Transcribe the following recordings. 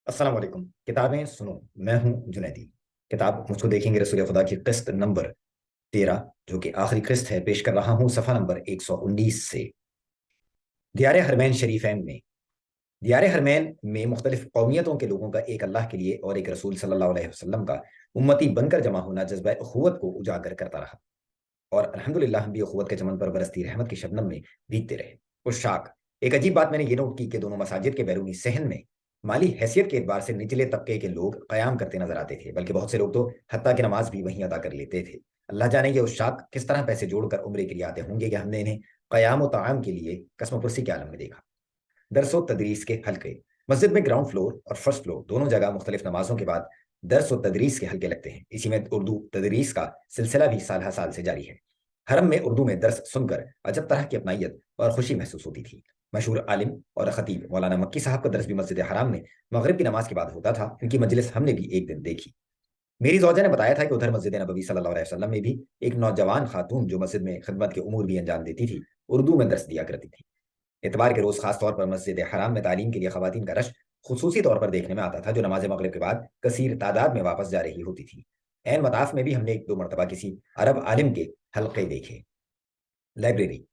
السلام علیکم۔ کتابیں سنو، میں ہوں جنیدی۔ کتاب مجھ کو دیکھیں گے رسول خدا کی قسط نمبر 13، جو کہ آخری قسط ہے، پیش کر رہا ہوں صفحہ نمبر 119 سے۔ دیار حرمین شریفین میں دیار حرمین میں مختلف قومیتوں کے لوگوں کا ایک اللہ کے لیے اور ایک رسول صلی اللہ علیہ وسلم کا امتی بن کر جمع ہونا جذبہ اخوت کو اجاگر کرتا رہا، اور الحمدللہ ہم بھی اخوت کے چمن پر برستی رحمت کی شبنم میں بھیگتے رہے۔ عشاق، ایک عجیب بات میں نے یہ نوٹ کی کہ دونوں مساجد کے بیرونی صحن میں مالی حیثیت کے اعتبار سے نچلے طبقے کے لوگ قیام کرتے نظر آتے تھے، بلکہ بہت سے لوگ تو حتیٰ کہ نماز بھی وہیں ادا کر لیتے تھے۔ اللہ جانے یہ عشاق کس طرح پیسے جوڑ کر عمرے کے لیے آتے ہوں گے کہ ہم نے انہیں قیام و طعام کے لیے قسم پرسی کے عالم میں دیکھا۔ درس و تدریس کے حلقے، مسجد میں گراؤنڈ فلور اور فرسٹ فلور دونوں جگہ مختلف نمازوں کے بعد درس و تدریس کے حلقے لگتے ہیں۔ اسی میں اردو تدریس کا سلسلہ بھی سال ہر سال سے جاری ہے۔ حرم میں اردو میں درس سن کر عجب طرح کی اپنائیت اور خوشی محسوس ہوتی تھی۔ مشہور عالم اور خطیب مولانا مکی صاحب کا درس بھی مسجد حرام میں مغرب کی نماز کے بعد ہوتا تھا۔ ان کی مجلس ہم نے بھی ایک دن دیکھی۔ میری زوجہ نے بتایا تھا کہ ادھر مسجد نبوی صلی اللہ علیہ وسلم میں بھی ایک نوجوان خاتون جو مسجد میں خدمت کے امور بھی انجام دیتی تھی، اردو میں درس دیا کرتی تھی۔ اتوار کے روز خاص طور پر مسجد حرام میں تعلیم کے لیے خواتین کا رش خصوصی طور پر دیکھنے میں آتا تھا، جو نماز مغرب کے بعد کثیر تعداد میں واپس جا رہی ہوتی تھی۔ عین مطاف میں بھی ہم نے ایک دو مرتبہ کسی عرب عالم کے حلقے دیکھے۔ لائبریری،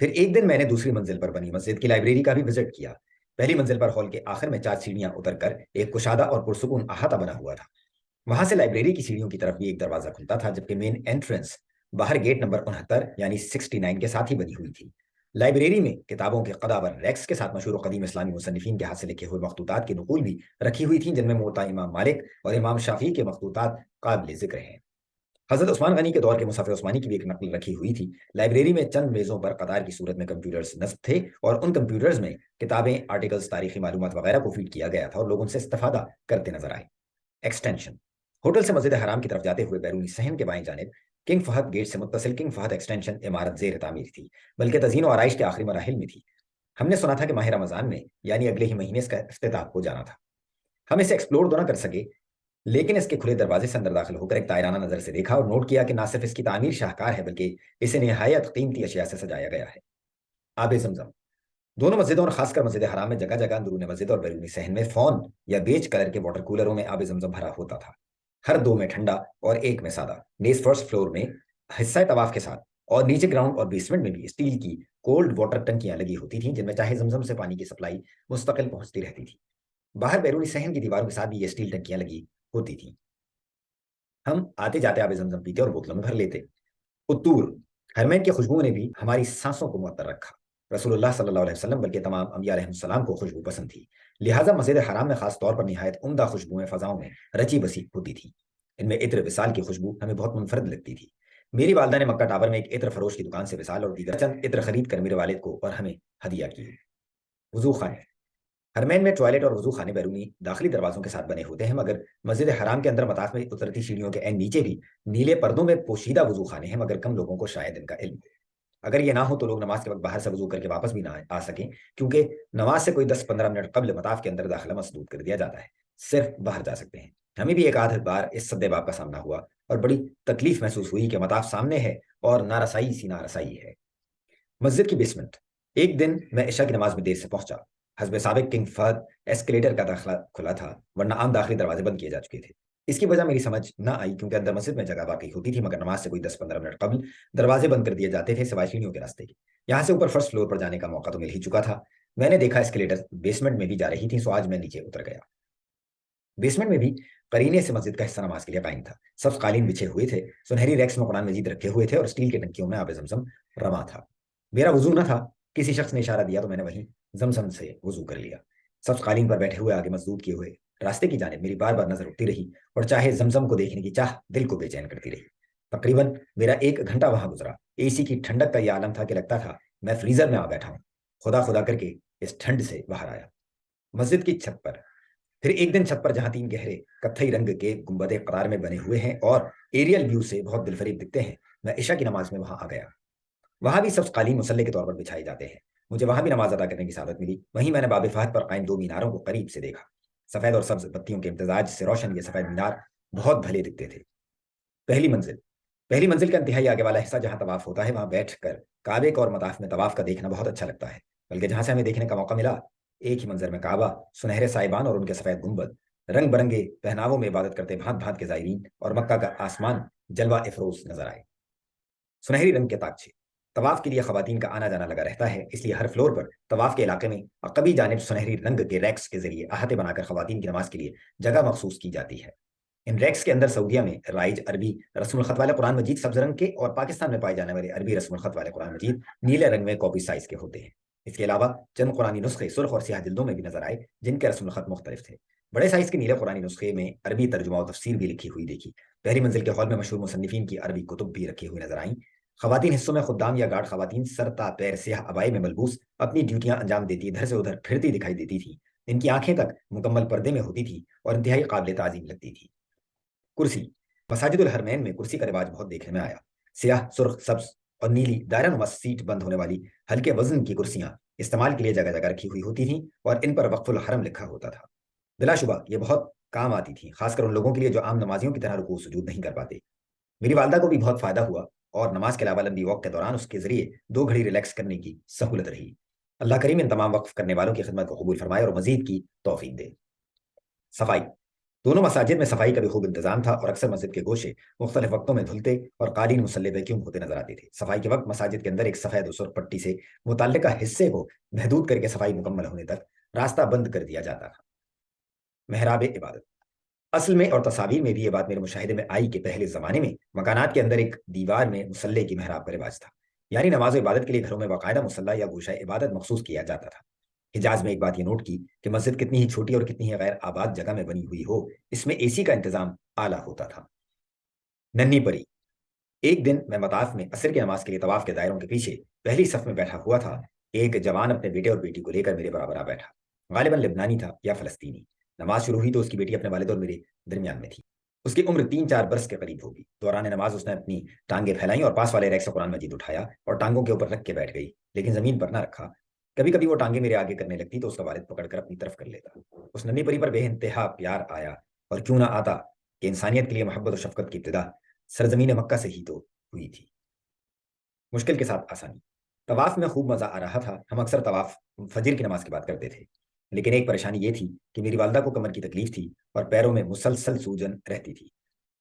پھر ایک دن میں نے دوسری منزل پر بنی مسجد کی لائبریری کا بھی وزٹ کیا۔ پہلی منزل پر ہال کے آخر میں 4 سیڑھیاں اتر کر ایک کشادہ اور پرسکون احاطہ بنا ہوا تھا۔ وہاں سے لائبریری کی سیڑھیوں کی طرف بھی ایک دروازہ کھلتا تھا، جبکہ مین انٹرنس باہر گیٹ نمبر 69 یعنی 69 کے ساتھ ہی بنی ہوئی تھی۔ لائبریری میں کتابوں کے قداور ریکس کے ساتھ مشہور و قدیم اسلامی مصنفین کے ہاتھ سے لکھے ہوئے مخطوطات کے نقول بھی رکھی ہوئی تھیں، جن میں موطا امام مالک اور امام شافعی کے مخطوطات قابل ذکر ہیں۔ حضرت عثمان غنی کے دور کے مصحف عثمانی کی بھی ایک نقل رکھی ہوئی تھی۔ لائبریری میں چند میزوں پر قطار کی صورت میں کمپیوٹرز نصب تھے، اور ان کمپیوٹرز میں کتابیں، آرٹیکلز، تاریخی معلومات وغیرہ کو فیڈ کیا گیا تھا، اور لوگ ان سے استفادہ کرتے نظر آئے۔ ایکسٹینشن، ہوٹل سے مسجد حرام کی طرف جاتے ہوئے بیرونی صحن کے بائیں جانب کنگ فہد گیٹ سے متصل کنگ فہد ایکسٹینشن عمارت زیر تعمیر تھی، بلکہ تزئین و آرائش کے آخری مراحل میں تھی۔ ہم نے سنا تھا کہ ماہ رمضان میں یعنی اگلے ہی مہینے اس کا افتتاح ہو جانا تھا۔ ہم اسے ایکسپلور تو نہ کر سکے، لیکن اس کے کھلے دروازے سے اندر داخل ہو کر ایک دائرانہ نظر سے دیکھا اور نوٹ کیا کہ نہ صرف اس کی تعمیر شاہکار ہے، بلکہ اسے نہایت قیمتی اشیاء سے سجایا گیا ہے۔ آب زمزم، دونوں مسجدوں اور خاص کر مسجد حرام میں جگہ جگہ اندرون مسجد اور بیرونی صحن میں فون یا بیج کلر کے واٹر کولروں میں آب زمزم بھرا ہوتا تھا، ہر دو میں ٹھنڈا اور ایک میں سادہ۔ نیز فرسٹ فلور میں حصہ طواف کے ساتھ اور نیچے گراؤنڈ اور بیسمنٹ میں بھی اسٹیل کی کولڈ واٹر ٹنکیاں لگی ہوتی تھیں، جن میں چاہے زمزم سے پانی کی سپلائی مستقل پہنچتی رہتی تھی۔ باہر بیرونی صحن کی دیواروں کے ساتھ بھی یہ اسٹیل ٹنکیاں لگی ہوتی تھیں۔ ہم آتے جاتے آب زمزم پیتے اور بوتلوں میں بھر لیتے۔ اتور، حرمین کی خوشبو نے بھی ہماری سانسوں کو معطر رکھا۔ رسول اللہ صلی اللہ علیہ وسلم بلکہ تمام انبیاء علیہ السلام کو خوشبو پسند تھی، لہٰذا مسجد حرام میں خاص طور پر نہایت عمدہ خوشبوئیں فضاؤں میں رچی بسی ہوتی تھی۔ ان میں عطر وصال کی خوشبو ہمیں بہت منفرد لگتی تھی۔ میری والدہ نے مکہ ٹاور میں ایک عطر فروش کی دکان سے وصال اور دیگر چند عطر خرید کر میرے والد کو اور ہمیں ہدیہ کی۔ وضو خانے، حرمین میں ٹوائلٹ اور وضو خانے بیرونی داخلی دروازوں کے ساتھ بنے ہوتے ہیں، مگر مسجد حرام کے اندر مطاف میں اترتی سیڑھیوں کے عین نیچے بھی نیلے پردوں میں پوشیدہ وضو خانے ہیں، مگر کم لوگوں کو شاید ان کا علم ہو۔ اگر یہ نہ ہو تو لوگ نماز کے وقت باہر سے وضو کر کے واپس بھی نہ آ سکیں، کیونکہ نماز سے کوئی 10-15 منٹ قبل مطاف کے اندر داخلہ مسدود کر دیا جاتا ہے، صرف باہر جا سکتے ہیں۔ ہمیں بھی ایک آدھ بار اس سد باب کا سامنا ہوا اور بڑی تکلیف محسوس ہوئی کہ مطاف سامنے ہے اور نارسائی سی نارسائی ہے۔ مسجد کی بیسمنٹ، ایک دن میں عشاء کی نماز میں دیر سے پہنچا۔ حسب سابق کنگ فہد ایسکلیٹر کا داخلہ کھلا تھا، ورنہ عام داخلی دروازے بند کیے جا چکے تھے۔ اس کی وجہ میری سمجھ نہ آئی، کیونکہ اندر مسجد میں جگہ باقی ہوتی تھی، مگر نماز سے کوئی 10-15 منٹ قبل دروازے بند کر دیے جاتے تھے، سوائے سیڑھیوں کے راستے کے۔ یہاں سے اوپر فرسٹ فلور پر جانے کا موقع تو مل ہی چکا تھا۔ میں نے دیکھا اسکلیٹر بیسمنٹ میں بھی جا رہی تھی، سو آج میں نیچے اتر گیا۔ بیسمنٹ میں بھی قرینے سے مسجد کا حصہ نماز کے لیے قائم تھا۔ سب قالین بچھے ہوئے تھے، سنہری ریکس میں قرآن مجید رکھے ہوئے تھے، اور اسٹیل کے ٹنکیوں میں آب زمزم روا تھا۔ میرا وضو نہ تھا، کسی شخص نے اشارہ دیا تو میں نے وہیں زمزم سے وضو کر لیا۔ سب قالین پر بیٹھے ہوئے آگے مسدود کیے ہوئے راستے کی جانب میری بار بار نظر اٹھتی رہی، اور چاہے زمزم کو دیکھنے کی چاہ دل کو بے چین کرتی رہی۔ تقریباً میرا 1 گھنٹہ وہاں گزرا۔ اے سی کی ٹھنڈک کا یہ عالم تھا کہ لگتا تھا میں فریزر میں آ بیٹھا ہوں۔ خدا خدا کر کے اس ٹھنڈ سے باہر آیا۔ مسجد کی چھت پر، پھر ایک دن چھت پر جہاں 3 گہرے کتھئی رنگ کے گنبد قطار میں بنے ہوئے ہیں اور ایریل ویو سے بہت دلفریب دکھتے ہیں، میں عشاء کی نماز میں وہاں آ گیا۔ وہاں بھی سب قالین مسلح کے طور پر بچھائے جاتے ہیں۔ مجھے وہاں بھی نماز ادا کرنے کی سعادت ملی۔ وہیں میں نے باب فہد پر قائم 2 میناروں کو قریب سے دیکھا۔ سفید اور سبز بتیوں کے امتزاج سے روشن یہ سفید مینار بہت بھلے دکھتے تھے۔ پہلی منزل کا انتہائی آگے والا حصہ جہاں طواف ہوتا ہے، وہاں بیٹھ کر کعبے کو اور مطاف میں طواف کا دیکھنا بہت اچھا لگتا ہے، بلکہ جہاں سے ہمیں دیکھنے کا موقع ملا एक ही मंजर में काबा, सुनहरे साहिबान और उनके सफेद गुंबद, रंग बिरंगे पहनावों में इबादत करते भांत भांत के जायरीन, और मक्का का आसमान जलवा अफरोज नजर आए। सुनहरी रंग के ताकचे। तवाफ के लिए खवातीन का आना जाना लगा रहता है, इसलिए हर फ्लोर पर तवाफ के इलाके में अकबी जानिब सुनहरी रंग के रैक्स के जरिए अहाते बनाकर खवातीन की नमाज के लिए जगह मखसूस की जाती है। इन रैक्स के अंदर सऊदीया में राइज अरबी रस्मुल खत वाले कुरान मजीद सब्ज रंग के, और पाकिस्तान में पाए जाने वाले अरबी रस्मुल खत वाले कुरान मजीद नीले रंग में कॉपी साइज के होते हैं। इसके अलावा चंद कुरानी नुस्खे सुर्ख और सियाह जिल्दों में भी नजर आए, जिनके रस्मुल खत मुख्तलिफ थे। बड़े साइज के नीले कुरानी नुस्खे में अरबी तर्जुमा और तफसीर भी लिखी हुई देखी। पहली मंजिल के हॉल में मशहूर मुसन्निफीन की अरबी कुतुब भी रखी हुई नजर आई। खवातीन हिस्सों में खुद्दाम या गार्ड खवातीन सरता पैर सियाह अबाए में मलबूस अपनी ड्यूटियां अंजाम देती इधर से उधर फिरती दिखाई देती थी। इनकी आंखें तक मुकम्मल पर्दे में होती थी और इंतहाई काबिल ताजीम लगती थी। कुर्सी। मसाजिदुल हरमैन में कुर्सी का रिवाज बहुत देखने में आया। सियाह, सुर्ख, सब्ज और नीली दायरा नुमा सीट बंद होने वाली हल्के वजन की कुर्सियां इस्तेमाल के लिए जगह जगह रखी हुई होती थीं और इन पर वक्फुल हरम लिखा होता था। बिलाशुबा ये बहुत काम आती थी, खासकर उन लोगों के लिए जो आम नमाजियों की तरह रुकू सुजूद नहीं कर पाते। मेरी वालदा को भी बहुत फायदा हुआ और नमाज के अलावा लंबी वॉक के दौरान उसके जरिए 2 घड़ी रिलैक्स करने की सहूलत रही। अल्लाह करीम इन तमाम वक्फ करने वालों की खिदमत को कबूल फरमाए और मजीद की तौफीक दे। सफाई। दोनों मसाजिद में सफाई का भी खूब इंतजाम था और अक्सर मस्जिद के गोशे मुख्तलिफ वक्तों में धुलते और कालीन मुसल्ले वैक्यूम होते नजर आते थे। सफाई के वक्त मसाजिद के अंदर एक सफेद सुर्ख पट्टी से मुतल्लिका हिस्से को महदूद करके सफाई मुकम्मल होने तक रास्ता बंद कर दिया जाता था। महराब इबादत। असल में और तस्वीर में भी ये बात मेरे मुशाहिदे में आई कि पहले ज़माने में मकानात के अंदर एक दीवार में मुसल्ले की महराब का रिवाज था, यानी नमाज इबादत के लिए घरों में बाकायदा मुसल्ला या गोशा इबादत मखसूस किया जाता था। हिजाज में एक बात ये नोट की कि मस्जिद कितनी ही छोटी और कितनी ही गैर आबाद जगह में बनी हुई हो, इसमें एसी का इंतजाम आला होता था। नन्ही परी। एक दिन मैं मताफ में असर की नमाज के लिए तवाफ के दायरों के पीछे पहली सफ में बैठा हुआ था। एक जवान अपने बेटे और बेटी को लेकर मेरे बराबर आ बैठा। गालिबन लिबनानी था या फलस्तीनी। नमाज शुरू हुई तो उसकी बेटी अपने वालिद और मेरे दरमियान में थी। उसकी उम्र 3-4 बरस के करीब होगी। दौरान नमाज उसने अपनी टांगे फैलाई और पास वाले रैक से कुरान मजीद उठाया और टांगों के ऊपर रख के बैठ गई, लेकिन जमीन पर ना रखा। कभी कभी वो टांगे मेरे आगे करने लगती तो उसका वालिद पकड़कर अपनी तरफ कर लेता। उस नन्ही परी पर बेइंतहा प्यार आया, और क्यों ना आता कि इंसानियत के लिए मोहब्बत और शफकत की इब्तिदा सरजमीन मक्का से ही तो हुई थी। मुश्किल के साथ आसानी। तवाफ में खूब मजा आ रहा था। हम अक्सर तवाफ फजर की नमाज की बात करते थे, लेकिन एक परेशानी ये थी कि मेरी वालदा को कमर की तकलीफ थी और पैरों में मुसलसल सूजन रहती थी।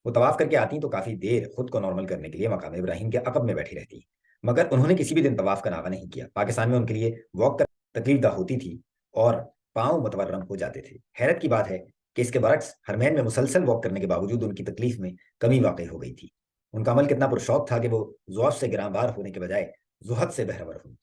वो तवाफ करके आती तो काफी देर खुद को नॉर्मल करने के लिए मकाम इब्राहिम के अकब में बैठी रहती, मगर उन्होंने किसी भी दिन तवाफ का नागा नहीं किया। पाकिस्तान में उनके लिए वॉक कर तकलीफ दा होती थी और पाँव मुतवर्रम हो जाते थे। हैरत की बात है कि इसके बरक्स हरमैन में मुसलसल वॉक करने के बावजूद उनकी तकलीफ में कमी वाकई हो गई थी। उनका अमल कितना पुरशौक था कि वो ज़ौफ से गिरांबार होने के बजाय जुहद से बहरवर हुई।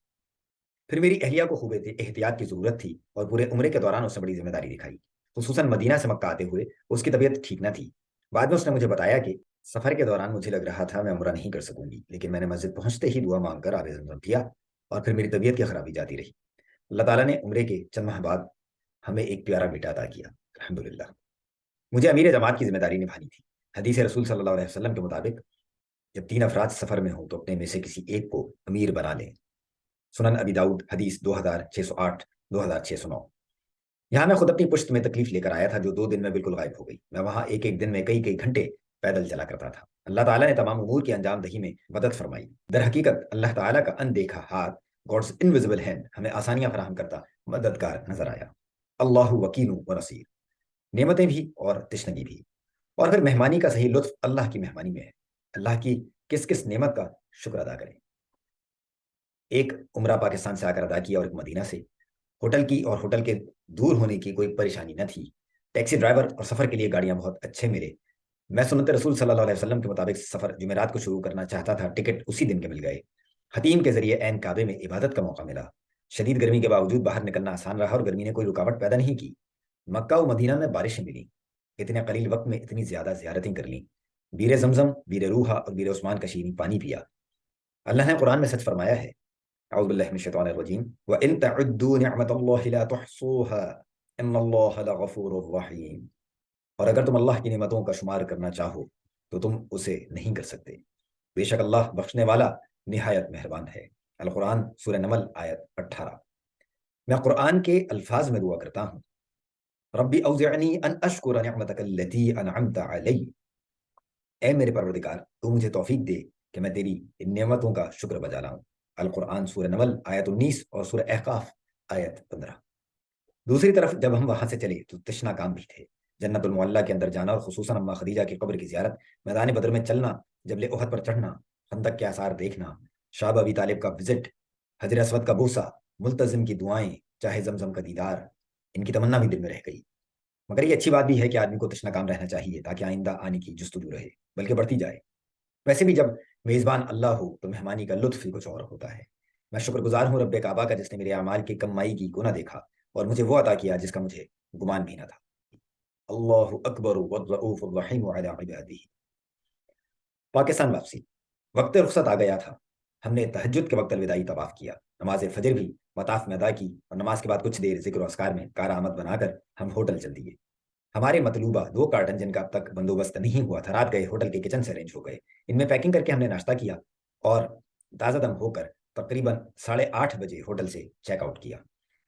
फिर मेरी अहलिया को खूब एहतियात की जरूरत थी और पूरे उम्रे के दौरान उसने बड़ी जिम्मेदारी दिखाई। खुसूसन मदीना से मक्का आते हुए उसकी तबीयत ठीक न थी। बाद में उसने मुझे बताया कि सफर के दौरान मुझे लग रहा था मैं उम्रा नहीं कर सकूंगी, लेकिन मैंने मस्जिद पहुंचते ही दुआ मांगकर आबे ज़मज़म किया और फिर मेरी तबीयत की खराबी जाती रही। अल्लाह ताला ने उम्रे के चंद माह बाद हमें एक प्यारा बेटा अता किया, अल्हम्दुलिल्लाह। मुझे अमीर जमात की जिम्मेदारी निभानी थी। हदीस रसूल सल्लल्लाहु अलैहि वसल्लम के मुताबिक जब 3 अफराद सफर में हो तो अपने में से किसी एक को अमीर बना लें। सुनन अबी दाऊद हदीस 2608, 2609। यहाँ मैं खुद अपनी पुश्त में तकलीफ लेकर आया था जो 2 दिन में बिल्कुल गायब हो गई। मैं वहां एक एक दिन में कई कई घंटे पैदल चला करता था। अल्लाह ताला ने तमाम उमूर की अंजाम दही में मदद फरमाई। दर हकीकत अल्लाह ताला का अनदेखा हाथ, गॉड्स इनविजिबल हैंड, हमें आसानियां फराहम करता मददगार नजर आया। अल्लाह वकील व नसीर। नेमतें भी और तशनगी भी। और फिर मेहमानी का सही लुत्फ अल्लाह की मेहमानी में है। अल्लाह की किस किस नेमत का शुक्र अदा करें। एक उम्रा पाकिस्तान से आकर अदा किया और एक मदीना से। होटल की और होटल के दूर होने की कोई परेशानी न थी। टैक्सी ड्राइवर और सफर के लिए गाड़ियां बहुत अच्छे मिले। मैं सुन्नत रसूल सल्लल्लाहु अलैहि वसल्लम के मुताबिक सफर जुमेरात को शुरू करना चाहता था। टिकट उसी दिन के मिल गए। हतीम के जरिए ऐन काबे में इबादत का मौका मिला। शदीद गर्मी के बावजूद बाहर निकलना आसान रहा और गर्मी ने कोई रुकावट पैदा नहीं की। मक्का और मदीना में बारिशें मिली। इतने कलील वक्त में इतनी ज्यादा ज़ियारतें कर लीं। बीर जमजम, बीर रूहा और बीर उस्मान का शीरीं पानी पिया। अल्लाह ने कुरान में सच फरमाया है, औज़ु बिल्लाहि मिनश शैतानिर रजीम, व इन तअद्दू निअमतल्लाहि ला तुहसूहा इन्नल्लाहा लगफूरुर रहीम। और अगर तुम अल्लाह की नेमतों का शुमार करना चाहो तो तुम उसे नहीं कर सकते। बेशक अल्लाह बख्शने वाला निहायत मेहरबान है। अल कुरान सूरह नमल आयत 18। मैं कुरान के अल्फाज में दुआ करता हूँ, रब्बी औज़िअनी अन अश्कुर निअमतकल्लती अनअमत अलैहि। ऐ मेरे परवरदिगार, तू मुझे तौफीक दे कि मैं तेरी इन नेमतों का शुक्र बजा लाऊं। अल कुरान सूरह नमल आयत 19 और सूरह अहकाफ आयत 15। दूसरी तरफ जब हम वहां से चले तो तशना काम भी थे। जन्नत उल मुअल्ला के अंदर जाना और खुसूसन अम्मा खदीजा की कब्र की ज़ियारत, मैदान बदर में चलना, जबल उहद पर चढ़ना, खंदक के आसार देखना, शाह अबी तालिब का विजिट, हजर असवद का बूसा, मुल्तजिम की दुआएं, चाहे जमजम का दीदार, इनकी तमन्ना भी दिल में रह गई। मगर ये अच्छी बात भी है कि आदमी को तशना काम रहना चाहिए ताकि आइंदा आने की जुस्तजू रहे, बल्कि बढ़ती जाए। वैसे भी जब मेज़बान अल्लाह हो तो मेहमानी का लुत्फ ही कुछ और होता है। मैं शुक्रगुजार हूँ रब्बे काबा का, जिसने मेरे अमाल की कमाई की गुना देखा और मुझे वो अता किया जिसका मुझे गुमान भी ना था। अल्लाहु अकबर वर्रऊफुर रहीम अला इबादिही। पाकिस्तान वापसी, वक्त रुखसत आ गया था। हमने तहज्जुद के वक्त अलविदाई तवाफ किया, नमाज फजर भी मताफ में अदा की और नमाज के बाद कुछ देर जिक्र अस्कार में कार आमद बनाकर हम होटल चल दिए। हमारे मतलूबा 2 कार्टन, जिनका अब तक बंदोबस्त नहीं हुआ था, रात गए होटल के किचन से अरेंज हो गए। इनमें पैकिंग करके हमने नाश्ता किया और ताज़ा दम होकर तकरीबन 8:30 बजे होटल से चेकआउट किया।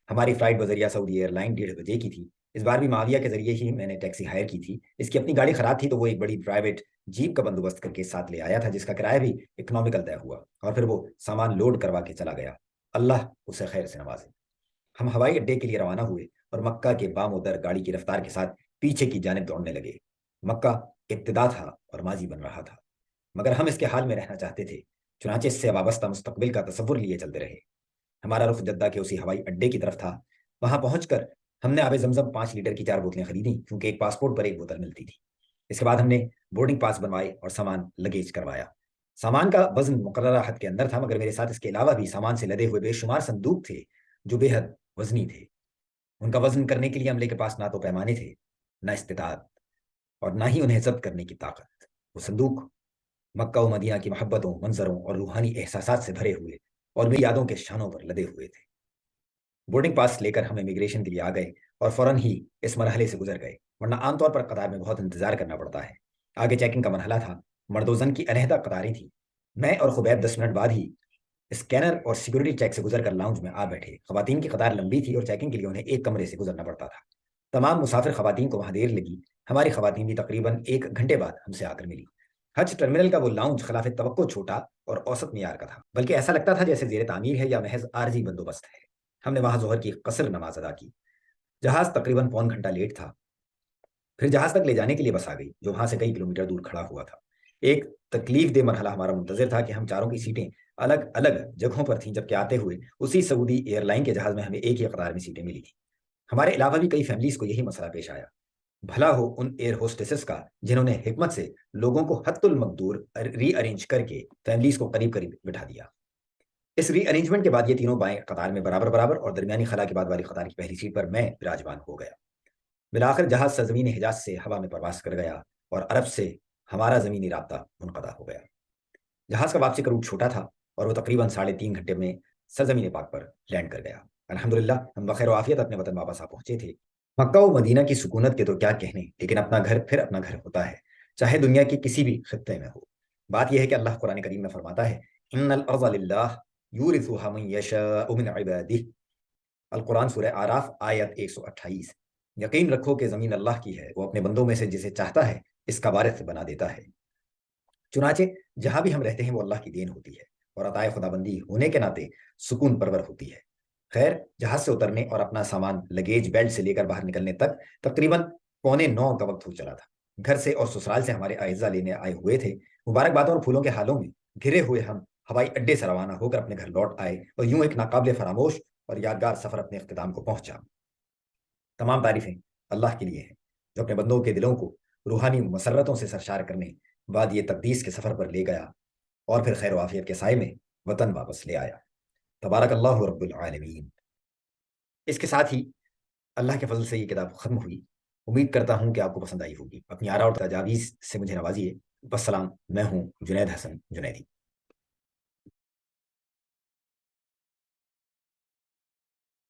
हमारी फ्लाइट बजरिया सऊदी एयरलाइन 1:30 बजे की थी। इस बार भी माविया के जरिए ही मैंने टैक्सी हायर की थी। इसकी अपनी गाड़ी खराब थी तो वो एक बड़ी प्राइवेट जीप का बंदोबस्त करके साथ ले आया था, जिसका किराया भी इकोनॉमिकल तय हुआ और फिर वो सामान लोड करवा के चला गया। अल्लाह उसे खैर से नवाजे। हम हवाई अड्डे के लिए रवाना हुए और मक्का के बामोदर गाड़ी की रफ्तार के साथ पीछे की जानिब दौड़ने लगे। मक्का इब्तिदा था और माजी बन रहा था, मगर हम इसके हाल में रहना चाहते थे। चुनाचे इससे वाबस्ता मुस्तकबिल का तसव्वुर लिए चलते रहे। हमारा रुख जद्दा के उसी हवाई अड्डे की तरफ था। वहां पहुंचकर हमने आबे जमजम 5 लीटर की 4 बोतलें खरीदी, क्योंकि एक पासपोर्ट पर एक बोतल मिलती थी। इसके बाद हमने बोर्डिंग पास बनवाए और सामान लगेज करवाया। सामान का वजन मुकर्ररा हद के अंदर था, मगर मेरे साथ इसके अलावा भी सामान से लदे हुए बेशुमार संदूक थे जो बेहद वजनी थे। उनका वजन करने के लिए अमले के पास ना तो पैमाने थे, ना इस्तिताअत, और ना ही उन्हें जब्त करने की ताकत। वो संदूक मक्का व मदीना की मोहब्बतों, मंजरों और रूहानी एहसासात से भरे हुए और मेरी यादों के शानों पर लदे हुए थे। बोर्डिंग पास लेकर हम इमिग्रेशन के लिए आ गए और फौरन ही इस मरहले से गुजर गए, वरना आमतौर पर कतार में बहुत इंतजार करना पड़ता है। आगे चेकिंग का मरहला था। मर्दोजन की अलहदा कतारें थी। मैं और खुबैब 10 मिनट बाद ही स्कैनर और सिक्योरिटी चेक से गुजर कर लाउंज में आ बैठे। खवातीन की कतार लंबी थी और चेकिंग के लिए उन्हें एक कमरे से गुजरना पड़ता था। तमाम मुसाफिर खवातीन को वहां देर लगी। हमारी खवातीन भी तकरीबन 1 घंटे बाद हमसे आकर मिली। हज टर्मिनल का वो लाउंज खिलाफ तवक्को छोटा और औसत मियार का था, बल्कि ऐसा लगता था जैसे जेर तामीर है या महज आरजी बंदोबस्त है। हमने वहां जोहर की कसर नमाज अदा की। जहाज तकरीबन पौन घंटा लेट था। फिर जहाज तक ले जाने के लिए बस आ गई, जो वहां से कई किलोमीटर दूर खड़ा हुआ था। एक तकलीफ दे मरहला हमारा मुंतजर था कि हम चारों की सीटें अलग अलग जगहों पर थीं, जबकि आते हुए उसी सऊदी एयरलाइन के जहाज में हमें एक ही कतार में सीटें मिली थी। हमारे अलावा भी कई फैमिलीज को यही मसला पेश आया। भला हो उन एयर होस्टेसेस का जिन्होंने हिकमत से लोगों को हत्तुल मकदूर रीअरेंज करके फैमिलीज को करीब करीब बिठा दिया। इस रीअरेंजमेंट के बाद ये तीनों बाएं कतार में बराबर बराबर और दरमियानी खला के बाद वाली कतार की पहली सीट पर मैं विराजमान हो गया। बिलाखिर जहाज सरजमीन हिजाज से हवा में प्रवास कर गया और अरब से हमारा जमीनी राब्ता मुनक़ता हो गया। जहाज का वापसी का रूट छोटा था और वो तकरीबन 3.5 घंटे में सरजमीन पाक पर लैंड कर गया। अल्हम्दुलिल्लाह हम बखैर आफियत अपने वतन वापस आ पहुंचे थे। मक्का व मदीना की सुकूनत के तो क्या कहने, लेकिन अपना घर फिर अपना घर होता है, चाहे दुनिया की किसी भी खत्ते में हो। बात यह है कि अल्लाह कुरान करीम में फरमाता है, इन्नल अर्ज़ लिल्लाह यूरिथुहा मन यशाअ मिन इबादिही। अल कुरान सूरह आराफ आयत 128। यकीन रखो कि जमीन अल्लाह की है, वो अपने बंदों में से जिसे चाहता है इसका वारिस बना देता है। चुनाचे जहां भी हम रहते हैं वो अल्लाह की देन होती है और अताए खुदाबंदी होने के नाते सुकून परवर होती है। खैर, जहाज से उतरने और अपना सामान लगेज बेल्ट से लेकर बाहर निकलने तक तकरीबन 8:45 का वक्त हो चला था। घर से और ससुराल से हमारे आइजा लेने आए हुए थे। मुबारकबादों और फूलों के हालों में घिरे हुए हम हवाई अड्डे से रवाना होकर अपने घर लौट आए और यूं एक नाकाबिले फरामोश और यादगार सफर अपने अख्तिताम को पहुंचा। तमाम तारीफें अल्लाह के लिए हैं, जो अपने बंदों के दिलों को रूहानी मसरतों से सरशार करने बाद ये तकदीस के सफर पर ले गया और फिर खैर वाफियत के साय में वतन वापस ले आया। तबारक अल्लाह रब्बुल आलमीन। इसके साथ ही अल्लाह के फजल से ये किताब खत्म हुई। उम्मीद करता हूँ कि आपको पसंद आई होगी। अपनी आरा और तजावीज़ से मुझे नवाजिए। वस्सलाम। मैं हूँ जुनैद हसन जुनैदी।